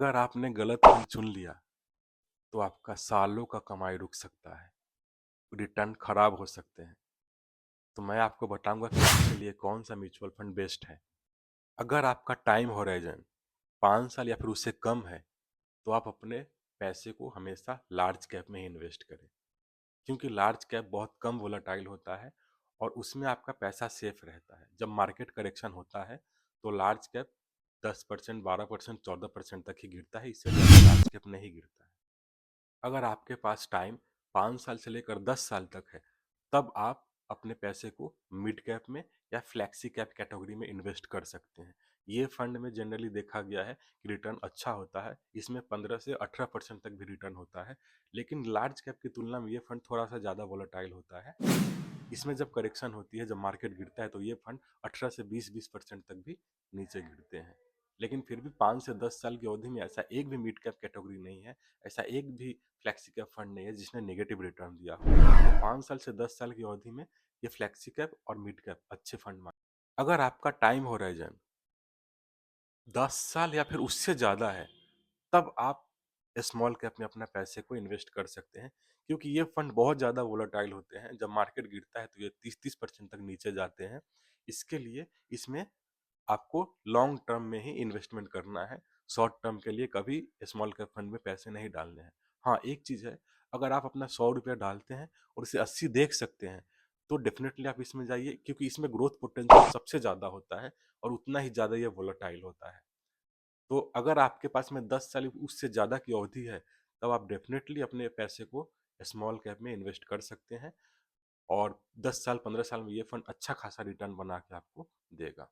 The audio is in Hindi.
अगर आपने गलत फंड चुन लिया तो आपका सालों का कमाई रुक सकता है, रिटर्न खराब हो सकते हैं। तो मैं आपको बताऊंगा कि आपके लिए कौन सा म्यूचुअल फंड बेस्ट है। अगर आपका टाइम होराइजन 5 साल या फिर उससे कम है तो आप अपने पैसे को हमेशा लार्ज कैप में ही इन्वेस्ट करें, क्योंकि लार्ज कैप बहुत कम वोलेटाइल होता है और उसमें आपका पैसा सेफ रहता है। जब मार्केट करेक्शन होता है तो लार्ज कैप 10%, 12%, 14% तक ही गिरता है, इससे ज़्यादा लार्ज कैप नहीं गिरता है। अगर आपके पास टाइम 5 साल से लेकर 10 साल तक है, तब आप अपने पैसे को मिड कैप में या फ्लैक्सी कैप कैटेगरी में इन्वेस्ट कर सकते हैं। ये फंड में जनरली देखा गया है कि रिटर्न अच्छा होता है, इसमें 15 से 18% तक भी रिटर्न होता है। लेकिन लार्ज कैप की तुलना में ये फंड थोड़ा सा ज़्यादा वोलेटाइल होता है। इसमें जब करेक्शन होती है, जब मार्केट गिरता है, तो ये फंड 18 से 20% तक भी नीचे गिरते हैं। लेकिन फिर भी 5 से 10 साल की अवधि में ऐसा एक भी मिड कैप कैटेगरी नहीं है, ऐसा एक भी फ्लेक्सी कैप फंड नहीं है जिसने नेगेटिव रिटर्न दिया हो। तो 5 साल से 10 साल की अवधि में ये फ्लेक्सी कैप और मिड कैप अच्छे फंड मान। अगर आपका टाइम होराइजन 10 साल या फिर उससे ज़्यादा है, तब आप स्मॉल कैप में अपना पैसे को इन्वेस्ट कर सकते हैं, क्योंकि ये फंड बहुत ज़्यादा वोलेटाइल होते हैं। जब मार्केट गिरता है तो ये 30-30% तक नीचे जाते हैं। इसके लिए इसमें आपको लॉन्ग टर्म में ही इन्वेस्टमेंट करना है, शॉर्ट टर्म के लिए कभी स्मॉल कैप फंड में पैसे नहीं डालने हैं। हाँ, एक चीज़ है, अगर आप अपना 100 रुपया डालते हैं और इसे 80 देख सकते हैं, तो डेफिनेटली आप इसमें जाइए, क्योंकि इसमें ग्रोथ पोटेंशियल सबसे ज़्यादा होता है और उतना ही ज़्यादा ये वोलेटाइल होता है। तो अगर आपके पास में 10 साल उससे ज़्यादा की अवधि है, तब आप डेफिनेटली अपने पैसे को स्मॉल कैप में इन्वेस्ट कर सकते हैं और 10 साल 15 साल में ये फंड अच्छा खासा रिटर्न बना के आपको देगा।